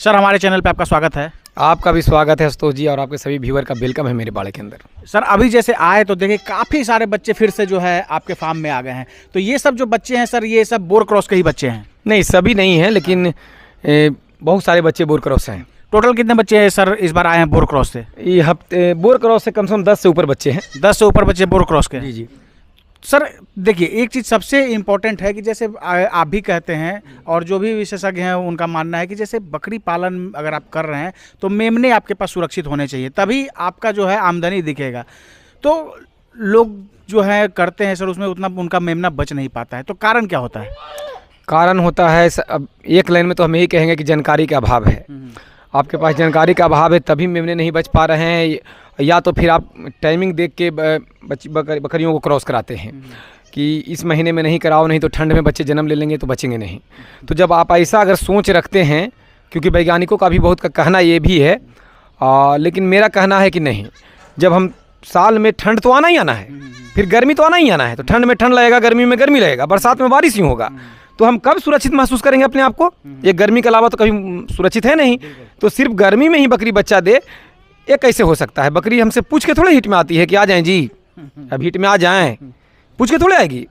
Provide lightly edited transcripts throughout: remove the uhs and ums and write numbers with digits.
Sir हमारे channel पे आपका स्वागत है। आपका भी स्वागत है संतोष जी, और आपके सभी व्यूअर का वेलकम है मेरे बाड़े के अंदर। सर अभी जैसे आए तो देखिए काफ़ी सारे बच्चे फिर से जो है आपके फार्म में आ गए हैं, तो ये सब जो बच्चे हैं सर ये सब बोर क्रॉस के ही बच्चे हैं? नहीं, सभी नहीं हैं, लेकिन बहुत सारे बच्चे बोर क्रॉस हैं। टोटल कितने बच्चे हैं सर इस बार आए हैं बोर क्रॉस से? ये हफ्ते बोर क्रॉस से कम 10 से ऊपर बच्चे हैं। 10 से ऊपर बच्चे बोर क्रॉस के? जी जी। सर देखिए एक चीज़ सबसे इम्पोर्टेंट है कि जैसे आप भी कहते हैं और जो भी विशेषज्ञ हैं उनका मानना है कि जैसे बकरी पालन अगर आप कर रहे हैं तो मेमने आपके पास सुरक्षित होने चाहिए, तभी आपका जो है आमदनी दिखेगा। तो लोग जो है करते हैं सर उसमें उतना उनका मेमना बच नहीं पाता है, तो कारण क्या होता है? कारण होता है अब एक लाइन में तो हम यही कहेंगे कि जानकारी का अभाव है। आपके पास जानकारी का अभाव है तभी मेमने नहीं बच पा रहे हैं, या तो फिर आप टाइमिंग देख के बकरियों को क्रॉस कराते हैं कि इस महीने में नहीं कराओ, नहीं तो ठंड में बच्चे जन्म ले लेंगे तो बचेंगे नहीं। तो जब आप ऐसा अगर सोच रखते हैं, क्योंकि वैज्ञानिकों का भी बहुत का कहना ये भी है, लेकिन मेरा कहना है कि नहीं, जब हम साल में ठंड तो आना ही आना है, फिर गर्मी तो आना ही आना है, तो ठंड में ठंड लगेगा, गर्मी में गर्मी लगेगा, बरसात में बारिश ही होगा, तो हम कब सुरक्षित महसूस करेंगे अपने आप को? ये गर्मी के अलावा तो कभी सुरक्षित है नहीं। तो सिर्फ गर्मी में ही बकरी बच्चा दे, ये कैसे हो सकता है? बकरी हमसे पूछ के थोड़े हिट में आती है कि आ जाएं जी, अब हिट में आ जाएं, पूछ के थोड़े आएगी।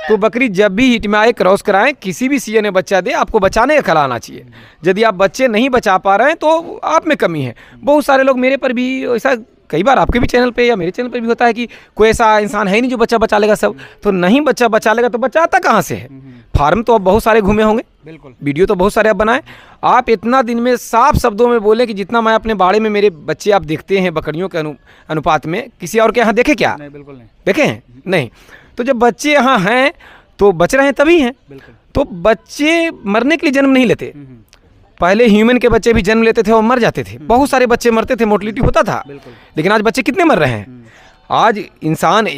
तो बकरी जब भी हिट में आए क्रॉस कराएं, किसी भी सीजन में बच्चा दे, आपको बचाने का कला आना चाहिए। यदि आप बच्चे नहीं बचा पा रहे हैं तो आप में कमी है। बहुत सारे लोग, मेरे पर भी ऐसा कई बार आपके भी चैनल पे या मेरे चैनल पे भी होता है कि कोई ऐसा इंसान है ही नहीं जो बच्चा बचा लेगा सब, तो नहीं बच्चा बचा लेगा तो बच्चा आता कहाँ से है? फार्म तो अब बहुत सारे घूमे होंगे, बिल्कुल, वीडियो तो बहुत सारे आप बनाए। आप इतना दिन में साफ शब्दों में बोले कि जितना मैं अपने बाड़े में मेरे बच्चे आप देखते हैं बकरियों के अनुपात में, किसी और के यहाँ देखे क्या? नहीं, बिल्कुल नहीं देखे हैं, नहीं। तो जब बच्चे यहाँ हैं तो बच रहे हैं तभी हैं। तो बच्चे मरने के लिए जन्म नहीं लेते। पहले ह्यूमन के बच्चे भी जन्म लेते थे और मर जाते थे, बहुत सारे बच्चे मरते थे, मोर्टलिटी होता था। लेकिन आज बच्चे कितने मर रहे हैं? आज इंसान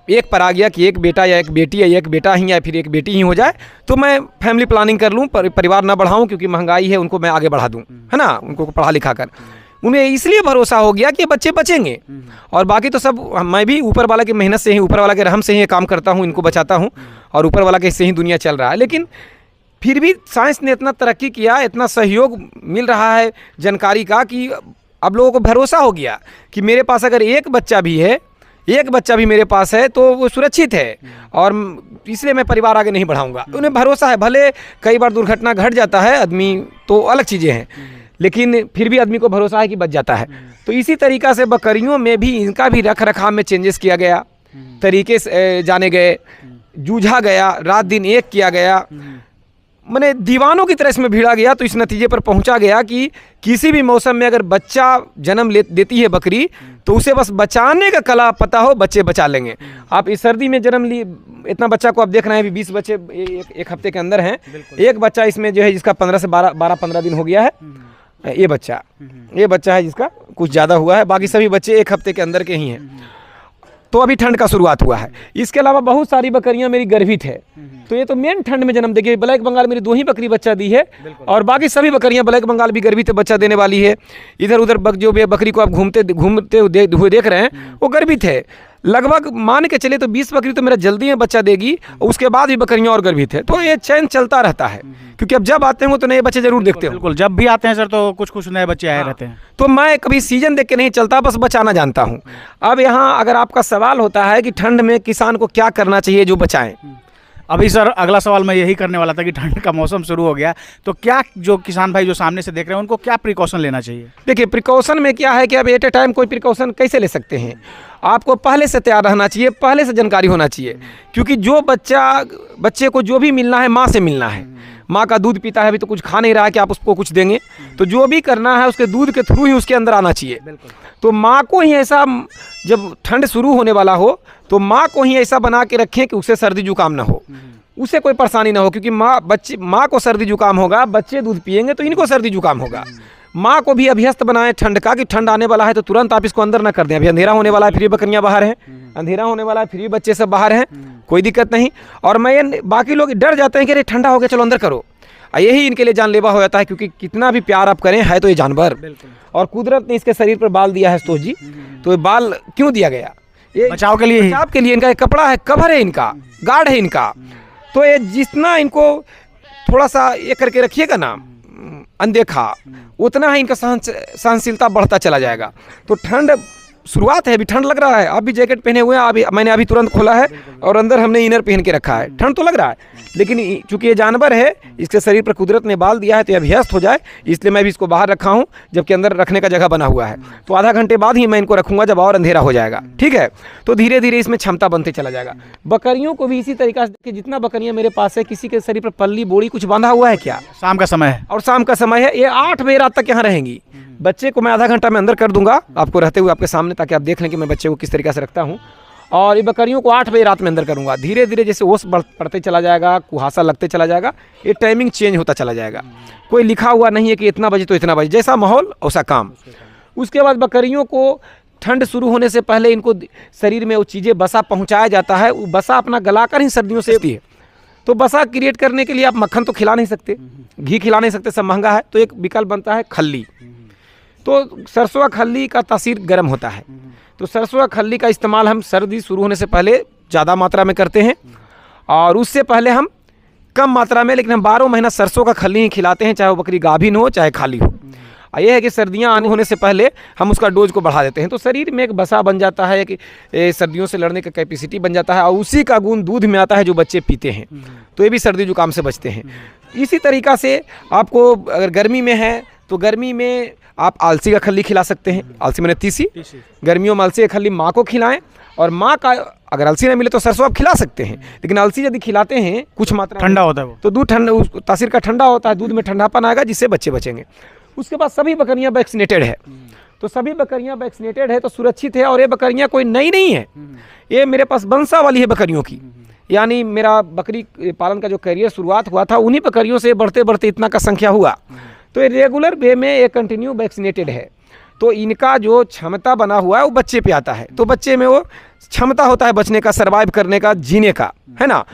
एक पर आ गया कि एक बेटा या एक बेटी या एक बेटा ही या फिर एक बेटी ही हो जाए तो मैं फैमिली प्लानिंग कर लूँ, परिवार ना बढ़ाऊँ, क्योंकि महंगाई है, उनको मैं आगे बढ़ा दूँ, है ना, उनको पढ़ा लिखा कर। उन्हें इसलिए भरोसा हो गया कि ये बच्चे बचेंगे, और बाकी तो सब मैं भी ऊपर वाला की मेहनत से ही, ऊपर वाला के रहम से ही ये काम करता हूँ, इनको बचाता हूँ, और ऊपर वाला के इससे ही दुनिया चल रहा है। लेकिन फिर भी साइंस ने इतना तरक्की किया, इतना सहयोग मिल रहा है जानकारी का, कि अब लोगों को भरोसा हो गया कि मेरे पास अगर एक बच्चा भी है, एक बच्चा भी मेरे पास है तो वो सुरक्षित है, और इसलिए मैं परिवार आगे नहीं बढ़ाऊंगा। उन्हें भरोसा है। भले कई बार दुर्घटना घट जाता है, आदमी तो अलग चीज़ें हैं, लेकिन फिर भी आदमी को भरोसा है कि बच जाता है। तो इसी तरीक़ा से बकरियों में भी इनका भी रख रखाव में चेंजेस किया गया, तरीके से जाने गए, जूझा गया, रात दिन एक किया गया, मैंने दीवानों की तरह इसमें भिड़ा गया। तो इस नतीजे पर पहुंचा गया कि किसी भी मौसम में अगर बच्चा जन्म देती है बकरी, तो उसे बस बचाने का कला पता हो, बच्चे बचा लेंगे। आप इस सर्दी में जन्म ली, इतना बच्चा को आप देख रहे हैं, 20 बच्चे एक हफ्ते के अंदर हैं। एक बच्चा इसमें जो है जिसका 15 से 12-15 दिन हो गया है, ये बच्चा है जिसका कुछ ज़्यादा हुआ है, बाकी सभी बच्चे एक हफ्ते के अंदर के ही हैं। तो अभी ठंड का शुरुआत हुआ है। इसके अलावा बहुत सारी बकरियां मेरी गर्भित है, तो ये तो मेन ठंड में जन्म देगी। ब्लैक बंगाल मेरी 2 ही बकरी बच्चा दी है, और बाकी सभी बकरियां ब्लैक बंगाल भी गर्भित बच्चा देने वाली है। इधर उधर जो भी बकरी को आप घूमते हुए देख रहे हैं वो गर्भित है। लगभग मान के चले तो 20 बकरी तो मेरा जल्दी में बच्चा देगी, उसके बाद भी बकरियां और गर्भित है। तो ये चैन चलता रहता है, क्योंकि अब जब आते हैं तो नए बच्चे जरूर देखते हो। बिल्कुल, जब भी आते हैं सर तो कुछ कुछ नए बच्चे आए रहते हैं। तो मैं कभी सीजन देख के नहीं चलता, बस बचाना जानता हूँ। अब यहाँ अगर आपका सवाल होता है कि ठंड में किसान को क्या करना चाहिए जो बचाएं, अभी सर अगला सवाल मैं यही करने वाला था कि ठंड का मौसम शुरू हो गया, तो क्या जो किसान भाई जो सामने से देख रहे हैं उनको क्या प्रिकॉशन लेना चाहिए? देखिए, प्रिकॉशन में क्या है कि अब एट ए टाइम कोई प्रिकॉशन कैसे ले सकते हैं? आपको पहले से तैयार रहना चाहिए, पहले से जानकारी होना चाहिए, क्योंकि जो बच्चे को जो भी मिलना है माँ से मिलना है। माँ का दूध पीता है, अभी तो कुछ खा नहीं रहा है कि आप उसको कुछ देंगे, तो जो भी करना है उसके दूध के थ्रू ही उसके अंदर आना चाहिए। तो माँ को ही ऐसा, जब ठंड शुरू होने वाला हो तो माँ को ही ऐसा बना के रखें कि उसे सर्दी जुकाम ना हो, उसे कोई परेशानी ना हो, क्योंकि माँ को सर्दी जुकाम होगा, बच्चे दूध पिएंगे तो इनको सर्दी जुकाम होगा। माँ को भी अभ्यस्त बनाएं ठंड का, कि ठंड आने वाला है तो तुरंत आप इसको अंदर ना कर दें। अभी अंधेरा होने वाला है, फिर बकरियां बाहर हैं, अंधेरा होने वाला है, फिर बच्चे सब बाहर हैं, कोई दिक्कत नहीं। और बाकी लोग डर जाते हैं कि अरे ठंडा हो गया चलो अंदर करो, यही इनके लिए जानलेवा हो जाता है। क्योंकि कितना भी प्यार आप करें, है तो ये जानवर, और कुदरत ने इसके शरीर पर बाल दिया है संतोष जी। तो ये बाल क्यों दिया गया? ये बचाव के लिए, बचाव के लिए। इनका एक कपड़ा है, कवर है इनका, गार्ड है इनका। तो ये जितना इनको थोड़ा सा ये करके रखिएगा ना, अनदेखा, उतना ही इनका सहनशीलता बढ़ता चला जाएगा। तो ठंड शुरुआत है, अभी ठंड लग रहा है, आप भी जैकेट पहने हुए हैं, अभी मैंने अभी तुरंत खोला है और अंदर हमने इनर पहन के रखा है। ठंड तो लग रहा है, लेकिन चूंकि ये जानवर है, इसके शरीर पर कुदरत ने बाल दिया है तो ये अभ्यस्त हो जाए, इसलिए मैं भी इसको बाहर रखा हूँ, जबकि अंदर रखने का जगह बना हुआ है। तो आधा घंटे बाद ही मैं इनको रखूँगा जब और अंधेरा हो जाएगा, ठीक है। तो धीरे धीरे इसमें क्षमता बनते चला जाएगा। बकरियों को भी इसी तरीका से, जितना बकरियाँ मेरे पास है, किसी के शरीर पर पल्ली बोड़ी कुछ बांधा हुआ है क्या? शाम का समय है और शाम का समय है, ये 8 बजे रात तक यहाँ रहेंगी। बच्चे को मैं आधा घंटा में अंदर कर दूंगा आपको रहते हुए आपके सामने, ताकि आप देख लें कि मैं बच्चे को किस तरीके से रखता हूँ। और ये बकरियों को 8 बजे रात में अंदर करूँगा। धीरे धीरे जैसे ओस पड़ते चला जाएगा, कुहासा लगते चला जाएगा, ये टाइमिंग चेंज होता चला जाएगा। कोई लिखा हुआ नहीं है कि इतना बजे तो इतना बजे, जैसा माहौल वैसा काम। उसके बाद बकरियों को ठंड शुरू होने से पहले इनको शरीर में वो चीज़ें बसा पहुँचाया जाता है। वो बसा अपना गलाकर ही सर्दियों से होती है। तो बसा क्रिएट करने के लिए आप मक्खन तो खिला नहीं सकते, घी खिला नहीं सकते, सब महंगा है। तो एक विकल्प बनता है खल्ली। तो सरसों का खल्ली का तासीर गर्म होता है, तो सरसों का खल्ली का इस्तेमाल हम सर्दी शुरू होने से पहले ज़्यादा मात्रा में करते हैं, और उससे पहले हम कम मात्रा में, लेकिन हम 12 महीना सरसों का खल्ली ही खिलाते हैं, चाहे वो बकरी गाभिन हो चाहे खाली हो। ये है कि सर्दियाँ आने होने से पहले हम उसका डोज को बढ़ा देते हैं, तो शरीर में एक बसा बन जाता है कि सर्दियों से लड़ने का कैपेसिटी बन जाता है, और उसी का गुण दूध में आता है जो बच्चे पीते हैं। तो ये भी सर्दी जुकाम से बचते हैं। इसी तरीक़ा से आपको अगर गर्मी में है तो गर्मी में आप आलसी का खल्ली खिला सकते हैं। आलसी मैंने तीसी, गर्मियों में आलसी का खल्ली माँ को खिलाएं, और माँ का अगर अलसी ना मिले तो सरसों आप खिला सकते हैं, लेकिन अलसी यदि खिलाते हैं कुछ मात्रा ठंडा होता है वो, तो दूध ठंडा, तासीर का ठंडा होता है, दूध में ठंडापन आएगा जिससे बच्चे बचेंगे। उसके बाद सभी बकरियां वैक्सीनेटेड है, तो सभी बकरियां वैक्सीनेटेड है तो सुरक्षित है। और ये बकरियां कोई नई नहीं है, ये मेरे पास बंसा वाली है बकरियों की। यानी मेरा बकरी पालन का जो करियर शुरुआत हुआ था उन्हीं बकरियों से बढ़ते बढ़ते इतना का संख्या हुआ। तो ये रेगुलर वे में ये कंटिन्यू वैक्सीनेटेड है, तो इनका जो क्षमता बना हुआ है वो बच्चे पे आता है। तो बच्चे में वो क्षमता होता है बचने का, सर्वाइव करने का, जीने का, है ना।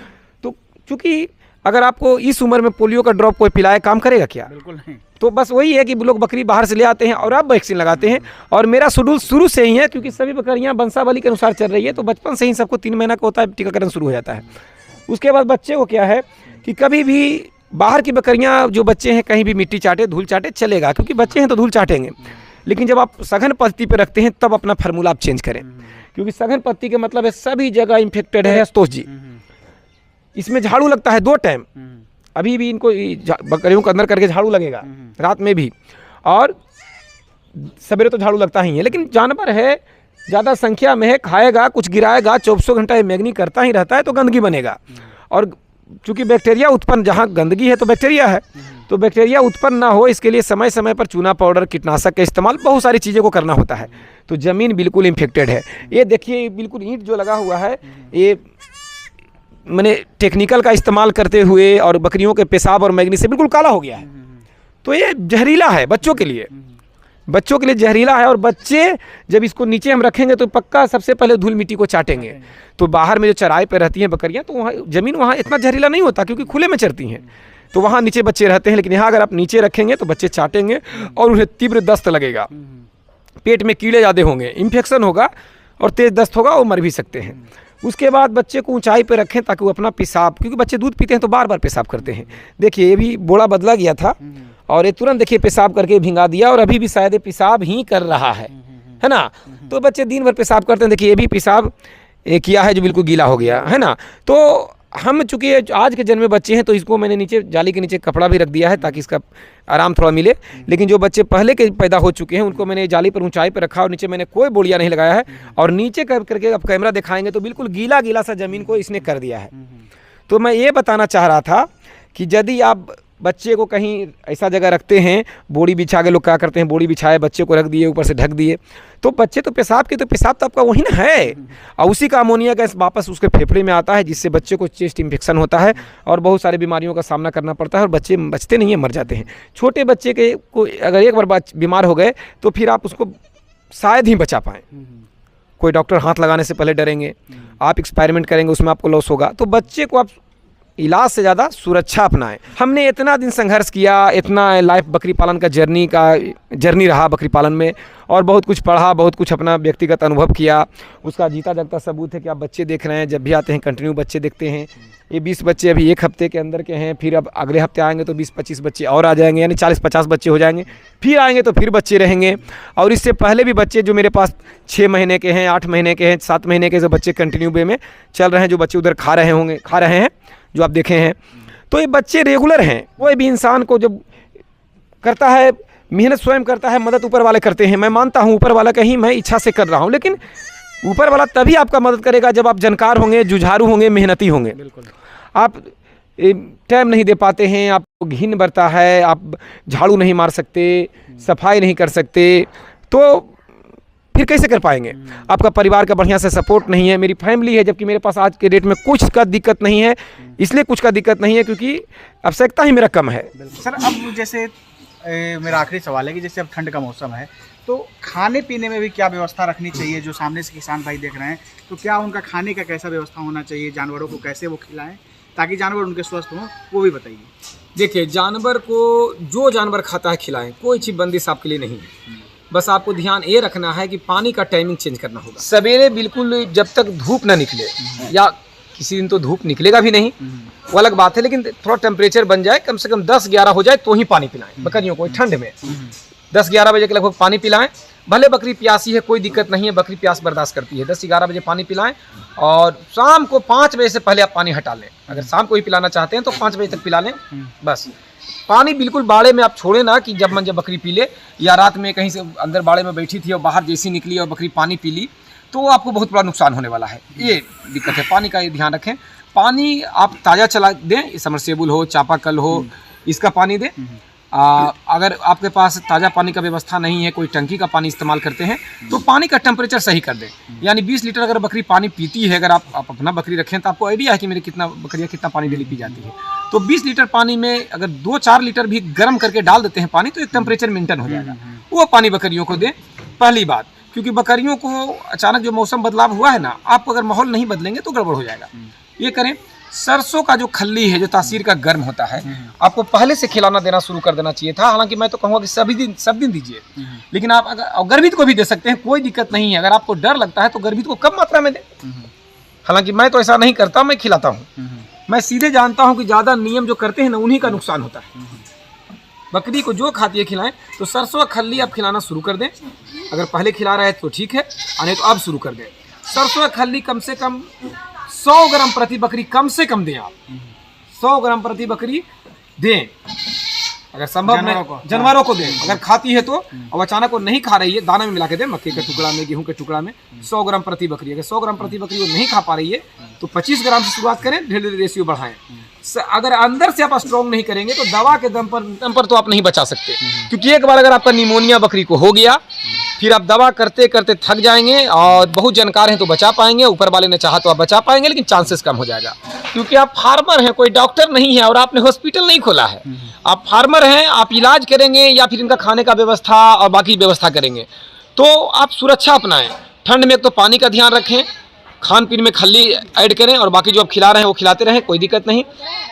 तो चूंकि अगर आपको इस उम्र में पोलियो का ड्रॉप कोई पिलाए, काम करेगा क्या? बिल्कुल नहीं। तो बस वही है कि लोग बकरी बाहर से ले आते हैं और अब वैक्सीन लगाते हैं। और मेरा शेड्यूल शुरू से ही है, क्योंकि सभी बकरियां वंशावली के अनुसार चल रही है, तो बचपन से ही सबको 3 महीना का होता है टीकाकरण शुरू हो जाता है। उसके बाद बच्चे को क्या है कि कभी भी बाहर की बकरियां जो बच्चे हैं कहीं भी मिट्टी चाटे, धूल चाटे, चलेगा, क्योंकि बच्चे हैं तो धूल चाटेंगे। लेकिन जब आप सघन पत्ती पे रखते हैं तब अपना फार्मूला आप चेंज करें, क्योंकि सघन पत्ती के मतलब है सभी जगह इन्फेक्टेड है। संतोष जी, इसमें झाड़ू लगता है 2 टाइम, अभी भी इनको बकरियों को अंदर करके झाड़ू लगेगा, रात में भी, और सवेरे तो झाड़ू लगता ही है। लेकिन जानवर है, ज़्यादा संख्या में है, खाएगा, कुछ गिराएगा, 24 घंटा ये मैगनी करता ही रहता है, तो गंदगी बनेगा। और चूंकि बैक्टीरिया उत्पन्न, जहाँ गंदगी है तो बैक्टीरिया है, तो बैक्टीरिया उत्पन्न ना हो इसके लिए समय समय पर चूना पाउडर, कीटनाशक का इस्तेमाल, बहुत सारी चीज़ों को करना होता है। तो ज़मीन बिल्कुल इन्फेक्टेड है। ये देखिए बिल्कुल ईंट जो लगा हुआ है, ये मैंने टेक्निकल का इस्तेमाल करते हुए और बकरियों के पेशाब और मैगनी से बिल्कुल काला हो गया है। तो ये जहरीला है बच्चों के लिए, बच्चों के लिए जहरीला है। और बच्चे जब इसको नीचे हम रखेंगे तो पक्का सबसे पहले धूल मिट्टी को चाटेंगे। तो बाहर में जो चराई पे रहती हैं बकरियां, तो वहाँ ज़मीन वहाँ इतना जहरीला नहीं होता, क्योंकि खुले में चरती हैं, तो वहाँ नीचे बच्चे रहते हैं। लेकिन यहाँ अगर आप नीचे रखेंगे तो बच्चे चाटेंगे और उन्हें तीव्र दस्त लगेगा, पेट में कीड़े ज़्यादा होंगे, इन्फेक्शन होगा और तेज़ दस्त होगा, वो मर भी सकते हैं। उसके बाद बच्चे को ऊंचाई पे रखें ताकि वो अपना पेशाब, क्योंकि बच्चे दूध पीते हैं तो बार बार पेशाब करते हैं। देखिए ये भी बोड़ा बदला गया था और ये तुरंत देखिए पेशाब करके भिंगा दिया, और अभी भी शायद पेशाब ही कर रहा है ना। तो बच्चे दिन भर पेशाब करते हैं, देखिए ये भी पेशाब किया है जो बिल्कुल गीला हो गया है ना। तो हम चूँकि आज के जन्मे बच्चे हैं तो इसको मैंने नीचे जाली के नीचे कपड़ा भी रख दिया है ताकि इसका आराम थोड़ा मिले। लेकिन जो बच्चे पहले के पैदा हो चुके हैं उनको मैंने जाली पर ऊंचाई पर रखा और नीचे मैंने कोई बोलिया नहीं लगाया है, और नीचे करके आप कैमरा दिखाएंगे तो बिल्कुल गीला गीला सा ज़मीन को इसने कर दिया है। तो मैं ये बताना चाह रहा था कि यदि आप बच्चे को कहीं ऐसा जगह रखते हैं, बोरी बिछा के, लोग क्या करते हैं बोरी बिछाए बच्चे को रख दिए, ऊपर से ढक दिए, तो बच्चे तो पेशाब के, तो पेशाब तो आपका वही ना है, और उसी का अमोनिया गैस वापस उसके फेफड़े में आता है, जिससे बच्चे को चेस्ट इन्फेक्शन होता है और बहुत सारी बीमारियों का सामना करना पड़ता है, और बच्चे बचते नहीं हैं, मर जाते हैं। छोटे बच्चे के को अगर एक बार बीमार हो गए तो फिर आप उसको शायद ही बचा पाएँ। कोई डॉक्टर हाथ लगाने से पहले डरेंगे, आप एक्सपेरिमेंट करेंगे उसमें आपको लॉस होगा। तो बच्चे को आप इलाज से ज़्यादा सुरक्षा अपनाएं। हमने इतना दिन संघर्ष किया, इतना लाइफ बकरी पालन का जर्नी रहा बकरी पालन में, और बहुत कुछ पढ़ा, बहुत कुछ अपना व्यक्तिगत अनुभव किया। उसका जीता जागता सबूत है कि आप बच्चे देख रहे हैं, जब भी आते हैं कंटिन्यू बच्चे देखते हैं। ये 20 बच्चे अभी एक हफ्ते के अंदर के हैं, फिर अब अगले हफ्ते आएंगे तो 20-25 बच्चे और आ जाएंगे, यानी 40-50 बच्चे हो जाएंगे। फिर आएंगे तो फिर बच्चे रहेंगे। और इससे पहले भी बच्चे जो मेरे पास 6 महीने के हैं, 8 महीने के हैं, 7 महीने के जो बच्चे कंटिन्यू वे में चल रहे हैं, जो बच्चे उधर खा रहे हैं जो आप देखे हैं, तो ये बच्चे रेगुलर हैं। कोई भी इंसान को जब करता है, मेहनत स्वयं करता है, मदद ऊपर वाले करते हैं। मैं मानता हूँ ऊपर वाला कहीं मैं इच्छा से कर रहा हूँ, लेकिन ऊपर वाला तभी आपका मदद करेगा जब आप जानकार होंगे, जुझारू होंगे, मेहनती होंगे। बिल्कुल। आप टाइम नहीं दे पाते हैं, आपको घिन बरता है, आप झाड़ू नहीं मार सकते, सफाई नहीं कर सकते, तो फिर कैसे कर पाएंगे? आपका परिवार का बढ़िया से सपोर्ट नहीं है। मेरी फैमिली है, जबकि मेरे पास आज के डेट में कुछ का दिक्कत नहीं है। इसलिए कुछ का दिक्कत नहीं है क्योंकि आवश्यकता ही मेरा कम है। सर, अब जैसे मेरा आखिरी सवाल है कि जैसे अब ठंड का मौसम है, तो खाने पीने में भी क्या व्यवस्था रखनी चाहिए? जो सामने से किसान भाई देख रहे हैं, तो क्या उनका खाने का कैसा व्यवस्था होना चाहिए? जानवरों को कैसे वो खिलाएं ताकि जानवर उनके स्वस्थ हों, वो भी बताइए। देखिए, जानवर को जो जानवर खाता है खिलाएं, कोई चीज़ बंदिश आपके लिए नहीं है। बस आपको ध्यान ये रखना है कि पानी का टाइमिंग चेंज करना होगा। सवेरे बिल्कुल जब तक धूप ना निकले, या किसी दिन तो धूप निकलेगा भी नहीं, वो अलग बात है, लेकिन थोड़ा टेम्परेचर बन जाए, कम से कम 10-11 हो जाए तो ही पानी पिलाएं बकरियों को। ठंड में 10-11 बजे के लगभग पानी पिलाएं। भले बकरी प्यासी है, कोई दिक्कत नहीं है, बकरी प्यास बर्दाश्त करती है। 10-11 बजे पानी पिलाएं, और शाम को 5 बजे से पहले आप पानी हटा लें। अगर शाम को ही पिलाना चाहते हैं तो 5 बजे तक पिला लें। बस पानी बिल्कुल बाड़े में आप छोड़े ना कि जब बकरी पी ले, या रात में कहीं से अंदर बाड़े में बैठी थी और बाहर जैसी निकली और बकरी पानी पी ली, तो आपको बहुत बड़ा नुकसान होने वाला है। ये दिक्कत है, पानी का ये ध्यान रखें। पानी आप ताज़ा चला दें, समरसेबुल हो, चापाकल हो, इसका पानी दें। अगर आपके पास ताज़ा पानी का व्यवस्था नहीं है, कोई टंकी का पानी इस्तेमाल करते हैं, तो पानी का टेम्परेचर सही कर दें। यानी 20 लीटर अगर बकरी पानी पीती है, अगर आप अपना बकरी रखें तो आपको आइडिया है कि मेरी बकरियाँ कितना पानी डेली पी जाती है। तो 20 लीटर पानी में अगर 2-4 लीटर भी गर्म करके डाल देते हैं पानी, तो एक टेम्परेचर मेंटेन हो जाएगा। वो पानी बकरियों को दें, पहली बात। क्योंकि बकरियों को अचानक जो मौसम बदलाव हुआ है ना, आप अगर माहौल नहीं बदलेंगे तो गड़बड़ हो जाएगा। ये करें। सरसों का जो खल्ली है, जो तासीर का गर्म होता है, आपको पहले से खिलाना देना शुरू कर देना चाहिए था। हालांकि मैं तो कहूँगा कि सब दिन दीजिए, लेकिन आप अगर गर्भित को भी दे सकते हैं, कोई दिक्कत नहीं है। अगर आपको डर लगता है तो गर्भित को कम मात्रा में दें। हालांकि मैं तो ऐसा नहीं करता, मैं खिलाता हूँ। मैं सीधे जानता हूँ कि ज़्यादा नियम जो करते हैं ना, उन्हीं का नुकसान होता है। बकरी को जो खाती है खिलाएं। तो सरसों का खल्ली आप खिलाना शुरू कर दें। अगर पहले खिला रहे हैं तो ठीक है, नहीं तो अब शुरू कर दें। सरसों का खल्ली कम से कम 100 ग्राम प्रति बकरी कम से कम दें। आप 100 ग्राम प्रति बकरी दें, अगर संभव नहीं जानवरों को दें। अगर खाती है तो, अब अचानक वो नहीं खा रही है, दाना में मिला के दें, मक्के के टुकड़ा में, गेहूं के टुकड़ा में 100 ग्राम प्रति बकरी। अगर 100 ग्राम प्रति बकरी वो नहीं खा पा रही है तो 25 ग्राम से शुरुआत करें, धीरे धीरे रेशियो बढ़ाएं। अगर अंदर से आप स्ट्रॉन्ग नहीं करेंगे तो दवा के दम पर तो आप नहीं बचा सकते। क्योंकि एक बार अगर आपका निमोनिया बकरी को हो गया, फिर आप दवा करते करते थक जाएंगे। और बहुत जानकार हैं तो बचा पाएंगे, ऊपर वाले ने चाहा तो आप बचा पाएंगे, लेकिन चांसेस कम हो जाएगा। क्योंकि आप फार्मर हैं, कोई डॉक्टर नहीं है, और आपने हॉस्पिटल नहीं खोला है। आप फार्मर हैं, आप इलाज करेंगे या फिर इनका खाने का व्यवस्था और बाकी व्यवस्था करेंगे, तो आप सुरक्षा अपनाएं। ठंड में एक तो पानी का ध्यान रखें, खान पीन में खल्ली ऐड करें, और बाकी जो आप खिला रहे हैं वो खिलाते रहें, कोई दिक्कत नहीं।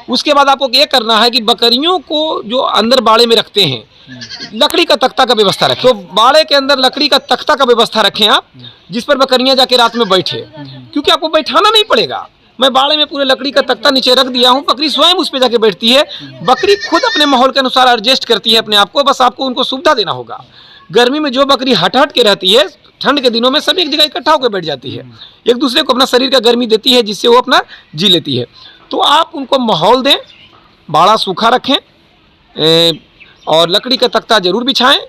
उसके बाद आपको ये करना है कि बकरियों को जो अंदर बाड़े में रखते हैं, लकड़ी का तख्ता का व्यवस्था रखें। तो बाड़े के अंदर लकड़ी का तख्ता का व्यवस्था रखें आप, जिस पर बकरियां जाके रात में बैठे। क्योंकि आपको बैठाना नहीं पड़ेगा। मैं बाड़े में पूरे लकड़ी का तख्ता नीचे रख दिया हूँ, बकरी स्वयं उस पर जाके बैठती है। बकरी खुद अपने माहौल के अनुसार एडजस्ट करती है अपने आप को, बस आपको उनको सुविधा देना होगा। गर्मी में जो बकरी हट के रहती है, ठंड के दिनों में सब एक जगह इकट्ठा होकर बैठ जाती है, एक दूसरे को अपना शरीर का गर्मी देती है, जिससे वो अपना जी लेती है। तो आप उनको माहौल दें, बाड़ा सूखा रखें, और लकड़ी का तख्ता जरूर बिछाएं,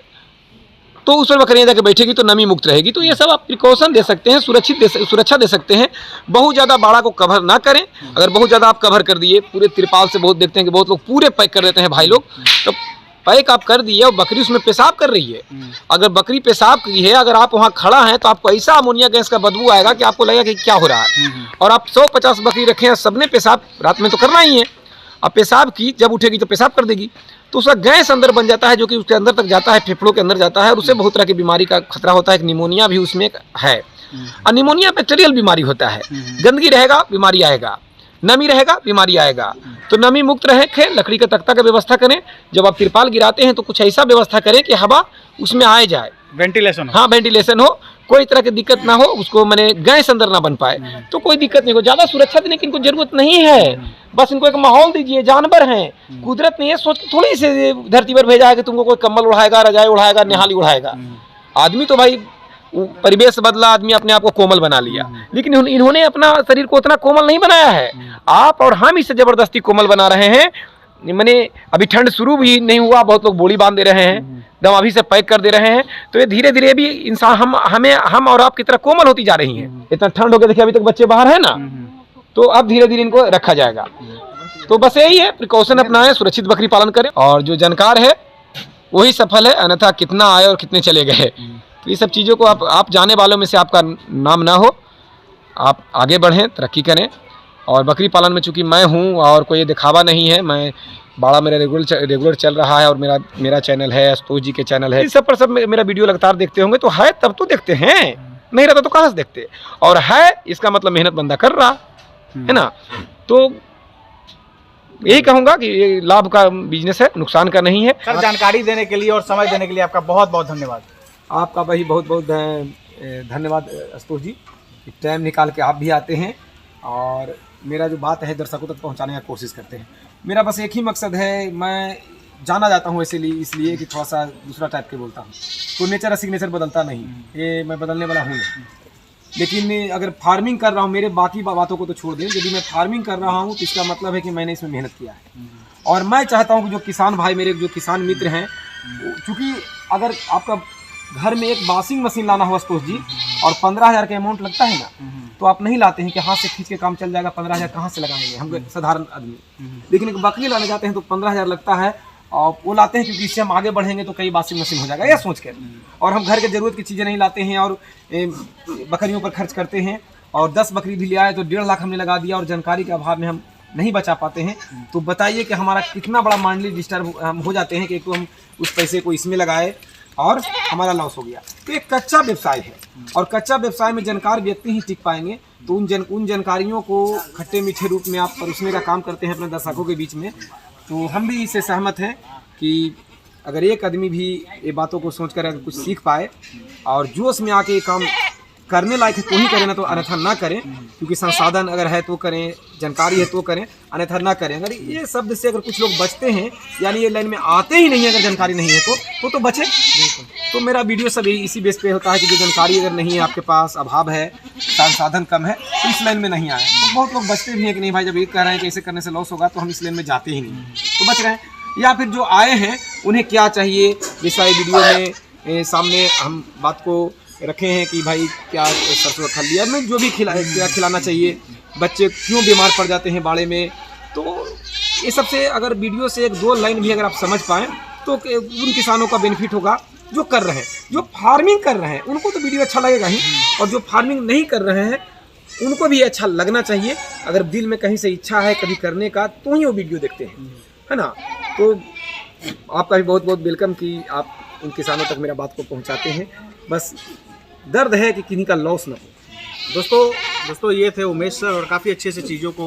तो उस पर बकरियाँ जाके बैठेगी तो नमी मुक्त रहेगी। तो ये सब आप प्रिकॉशन दे सकते हैं, सुरक्षा दे सकते हैं। बहुत ज़्यादा बाड़ा को कवर ना करें। अगर बहुत ज़्यादा आप कवर कर दिए, पूरे तिरपाल से बहुत देखते हैं कि बहुत लोग पूरे पैक कर देते हैं भाई लोग, तो पैक आप कर दिए और बकरी उसमें पेशाब कर रही है। अगर बकरी पेशाब की है, अगर आप वहाँ खड़ा हैं, तो आपको ऐसा अमोनिया गैस का बदबू आएगा कि आपको लगेगा कि क्या हो रहा है। और आप 150 बकरी रखें हैं, सबने पेशाब रात में तो करना ही है। अब पेशाब की जब उठेगी तो पेशाब कर देगी, तो उसका गैस अंदर बन जाता है, जो कि उसके अंदर तक जाता है, फेफड़ों के अंदर जाता है, और उससे बहुत तरह की बीमारी का खतरा होता है। एक निमोनिया भी उसमें है, और निमोनिया बैक्टीरियल बीमारी होता है। गंदगी रहेगा, बीमारी आएगा। नमी रहेगा बीमारी आएगा। तो नमी मुक्त रहे, लकड़ी का तख्ता का व्यवस्था करें। जब आप तिरपाल गिराते हैं तो कुछ ऐसा व्यवस्था करें कि हवा उसमें आए जाए, वेंटिलेशन हो। हाँ वेंटिलेशन हो, कोई तरह की दिक्कत ना हो, उसको मैंने गैस अंदर ना बन पाए, तो कोई दिक्कत नहीं हो। ज़्यादा सुरक्षा देने की इनको जरूरत नहीं है, बस इनको एक माहौल दीजिए। जानवर हैं, कुदरत ने ये सोच के थोड़ी से धरती पर भेजा है कि तुमको कोई कम्बल उड़ाएगा, रजाई उड़ाएगा, निहाली उड़ाएगा। आदमी तो भाई परिवेश बदला, आदमी अपने आप को कोमल बना लिया, लेकिन इन्होंने अपना शरीर को उतना कोमल नहीं बनाया है। आप और हम इसे जबरदस्ती कोमल बना रहे हैं। मैंने अभी ठंड शुरू भी नहीं हुआ, बहुत लोग बोली बांध दे रहे हैं, दम अभी से पैक कर दे रहे हैं। तो ये धीरे धीरे भी इंसान हम और आप की तरह कोमल होती जा रही हैं। इतना ठंड हो गया, देखिए अभी तक बच्चे बाहर है ना, तो अब धीरे धीरे इनको रखा जाएगा। तो बस यही है, प्रिकॉशन अपनाएं, सुरक्षित बकरी पालन करें, और जो जानकार है वही सफल है, अन्यथा कितना आए और कितने चले गए। तो ये सब चीज़ों को आप जाने वालों में से आपका नाम ना हो, आप आगे बढ़ें, तरक्की करें। और बकरी पालन में चूंकि मैं हूँ और कोई दिखावा नहीं है, मैं बाड़ा मेरा रेगुलर चल रहा है, और मेरा चैनल है, आशुतोष जी के चैनल है, इस सब पर सब मेरा वीडियो लगातार देखते होंगे, तो है तब तो देखते हैं, नहीं रहता तो कहाँ से देखते। और है इसका मतलब मेहनत बंदा कर रहा है ना। तो यही कहूँगा कि ये लाभ का बिजनेस है, नुकसान का नहीं है। सर, जानकारी देने के लिए और समय देने के लिए आपका बहुत बहुत धन्यवाद। आपका भाई बहुत बहुत धन्यवाद आशुतोष जी, टाइम निकाल के आप भी आते हैं और मेरा जो बात है दर्शकों तक पहुंचाने की कोशिश करते हैं। मेरा बस एक ही मकसद है, मैं जाना जाता हूं इसलिए कि थोड़ा सा दूसरा टाइप के बोलता हूं। तो नेचर सिग्नेचर बदलता नहीं, ये मैं बदलने वाला हूँ नहीं। लेकिन अगर फार्मिंग कर रहा हूँ, मेरे बाकी बातों को तो छोड़ दें, यदि मैं फार्मिंग कर रहा हूँ तो इसका मतलब है कि मैंने इसमें मेहनत किया है। और मैं चाहता हूँ कि जो किसान भाई, मेरे जो किसान मित्र हैं, चूँकि अगर आपका घर में एक वॉशिंग मशीन लाना हो आशुतोष जी, और 15,000 का अमाउंट लगता है ना, तो आप नहीं लाते हैं कि हाथ से खींच के काम चल जाएगा। 15,000 कहाँ से लगाएंगे हम साधारण आदमी। लेकिन एक बकरी लाने जाते हैं तो 15,000 लगता है, और वो लाते हैं क्योंकि इससे हम आगे बढ़ेंगे तो कई वॉशिंग मशीन हो जाएगा, यह सोच कर। और हम घर के जरूरत की चीज़ें नहीं लाते हैं और बकरियों पर खर्च करते हैं। और 10 बकरी भी ले आए तो 1.5 लाख हमने लगा दिया, और जानकारी के अभाव में हम नहीं बचा पाते हैं। तो बताइए कि हमारा कितना बड़ा माइंडली डिस्टर्ब हम हो जाते हैं कि एक तो हम उस पैसे को इसमें लगाए और हमारा लॉस हो गया। तो एक कच्चा व्यवसाय है, और कच्चा व्यवसाय में जानकार व्यक्ति ही टिक पाएंगे। तो उन जानकारियों को खट्टे मीठे रूप में आप परोसने का काम करते हैं अपने दर्शकों के बीच में। तो हम भी इससे सहमत हैं कि अगर एक आदमी भी ये बातों को सोचकर अगर कुछ सीख पाए और जोश में आके ये काम करने लायक है तो ही करें, ना तो अन्यथा ना करें। क्योंकि संसाधन अगर है तो करें, जानकारी है तो करें, अन्यथा ना करें। अगर ये शब्द से अगर कुछ लोग बचते हैं, यानी ये लाइन में आते ही नहीं है, अगर जानकारी नहीं है तो बचे। तो मेरा वीडियो सब इसी बेस पे होता है कि जो जानकारी अगर नहीं है आपके पास, अभाव है, संसाधन कम है, तो इस लाइन में नहीं आए। तो बहुत लोग बचते भी हैं कि नहीं भाई, जब ये कह रहे हैं कि ऐसे करने से लॉस होगा तो हम इस लाइन में जाते ही नहीं, तो बच रहे हैं। या फिर जो आए हैं उन्हें क्या चाहिए, जैसा वीडियो में सामने हम बात को रखे हैं कि भाई क्या सरसों खा लिया में जो भी क्या खिलाना चाहिए, बच्चे क्यों बीमार पड़ जाते हैं बाड़े में। तो ये सबसे अगर वीडियो से 1-2 लाइन भी अगर आप समझ पाएँ तो उन किसानों का बेनिफिट होगा जो कर रहे हैं। जो फार्मिंग कर रहे हैं उनको तो वीडियो अच्छा लगेगा ही, और जो फार्मिंग नहीं कर रहे हैं उनको भी अच्छा लगना चाहिए। अगर दिल में कहीं से इच्छा है कभी करने का तो ही वो वीडियो देखते हैं, है ना। तो आपका भी बहुत बहुत वेलकम कि आप उन किसानों तक मेरा बात को पहुंचाते हैं। बस दर्द है कि किन्हीं का लॉस ना हो। दोस्तों ये थे उमेश सर, और काफ़ी अच्छे से चीज़ों को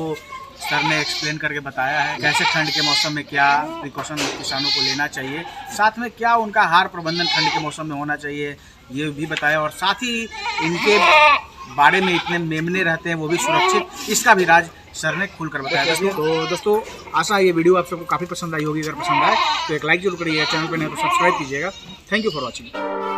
सर ने एक्सप्लेन करके बताया है, कैसे ठंड के मौसम में क्या प्रिकॉशन किसानों को लेना चाहिए, साथ में क्या उनका आहार प्रबंधन ठंड के मौसम में होना चाहिए ये भी बताया, और साथ ही इनके बाड़े में इतने मेमने रहते हैं वो भी सुरक्षित, इसका भी राज सर ने खुलकर बताया। तो दोस्तों आशा है ये वीडियो आप सबको काफ़ी पसंद आई होगी। अगर पसंद आए तो एक लाइक जरूर करिएगा, चैनल पर नहीं तो सब्सक्राइब कीजिएगा। Thank you for watching.